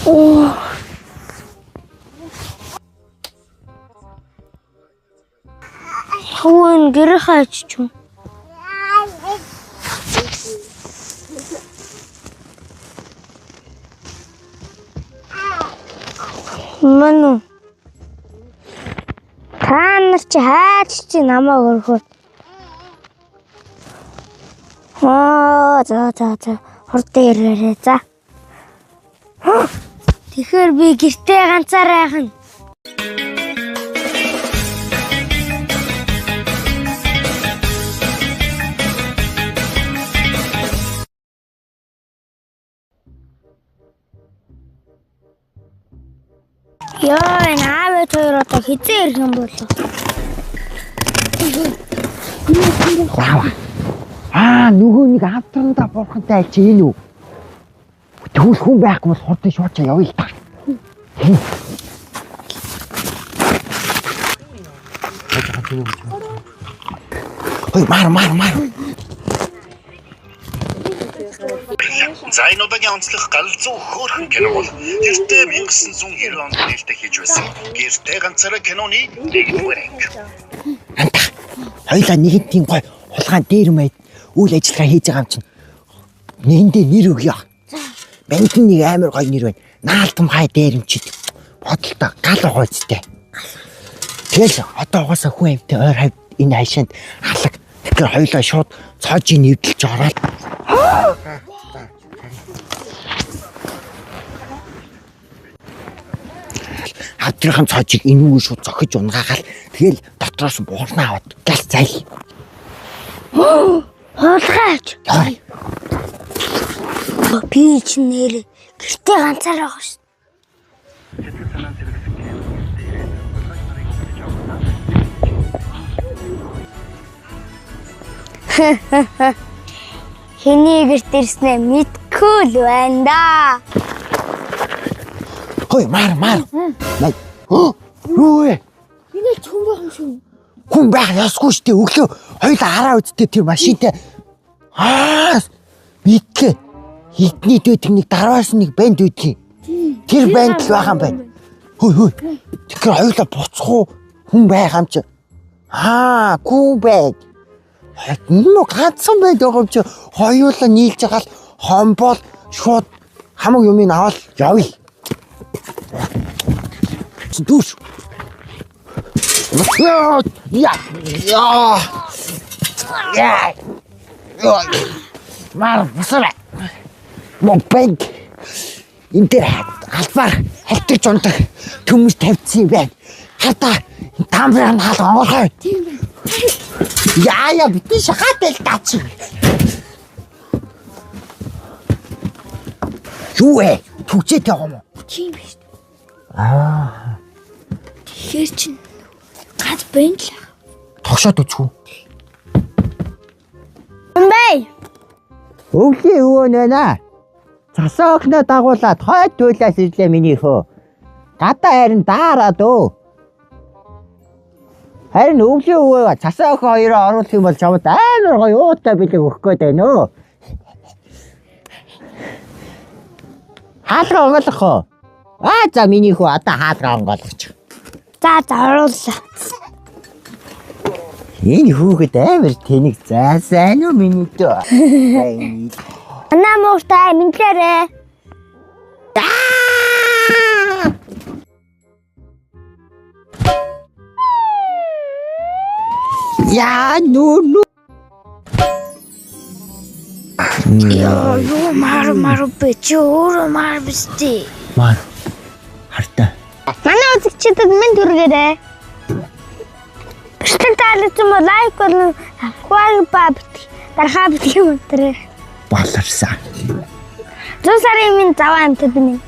Оо. Хавын гэр хаач юм. Ману. Та нар чи хаач чи намайг өрхөө. За. Хурд ирээрээ за. Тэгэхээр би гэртээ ганцаараа яхана. Яа, наавь хоёр одоо хизээ ирэх юм болов. Нөгөө нэг авдрандаа бурхантай альч энэ үү? Тэгвэл хүн байхгүй бол хурдан шуучаа явъя л та. Ой, мар. За энэ удаагийн онцлог галзуу хөөрхөн кино бол гэртээ 1990 онд нээлттэй хийж байсан. Гэртээ ганцаараа киноны нэгдүгээр анги. Хоёлаа нэгэн тийм гой хулгаан дээр мэд үйл ажиллагаа хийж байгаа юм чинь. Нэгэндээ нэр өгье. Бэнтэн нэг амар гой нэр байна. Наалтам хай дээрэмчид. Бодолтой гал гойцтэй. Тэгэл одоо угаасаа хүн амтай ойр хавьд энэ хайшаанд халаг. Тэгэхээр хоёлаа шууд цоожийг нэвдэлж ороод авдрахын цоожийг энүүг шууд зохиж унгаагаал тэгэл дотроос буурнаа аваад гал зайл. Хулгайч. Би ч нэр гэртээ ганцаараа байгаа шүү. Хэний гэрт ирснээ мэдгүй л байна да. Хөөе, мар. Най. Юу вэ? Энэ ч хүн байх юм шүү. Хүн байх ясгүй шүү дээ. Өглөө хоёлаа хараа үсттэй тэр машинтай. Битлээ. Хитний дээд нэг дараас нэг банд үүдгий. Тэр банд л байгаа юм байна. Хөөе. Тэгэхээр хоёлаа буцах уу? Хүн байгаа юм чи. Хүн байг. Энэ ганцхан байдаг юм чи. Хоёулаа нийлж байгаа л хомбол шууд хамаг юмыг аваад явъя. Дүүш. Мар босоо. Мопед. Энэ дээр албаар халтаж ундаг төмөс тавьчихсан юм байна. Хата тамбрын хаал онгорхой. Яа битгий шахаатай л таач. Юу вэ? Түгчээтэй байгаа юм уу? Тийм биш. Тэгэхээр чинь ганц бэн л. Тогшоод үзгүй. Бэй. Өвлийн өвөө нэ. Цасаа окно дагуулаад хойд туйлаас ирлээ миний хөө. Гадаа харин даараад өө. Харин өвлийн өвөө цасаа охин хоёроо оруулах юм бол чамд амар гоё уутай бэлэг өгөх гээд байна өө. Хаалга онгойлгох уу? За миний хүү одоо хаалга онгойлгоч. За оруулаа. Энэ хүүхэд амар тэнэг сайн уу миний дөө. Анаа мууртай минлээрээ. Яа нүү. Юу мар бич өөр мар бисти. Мар. Хартаа. Манай үзэгчдэд минь түргээрээ. Бичлэг таалагдсан бол лайк болон subscribe бабт дарахаа битгий мөнтрээ. Болорсон. 100 сарын минь заваа амтад минь.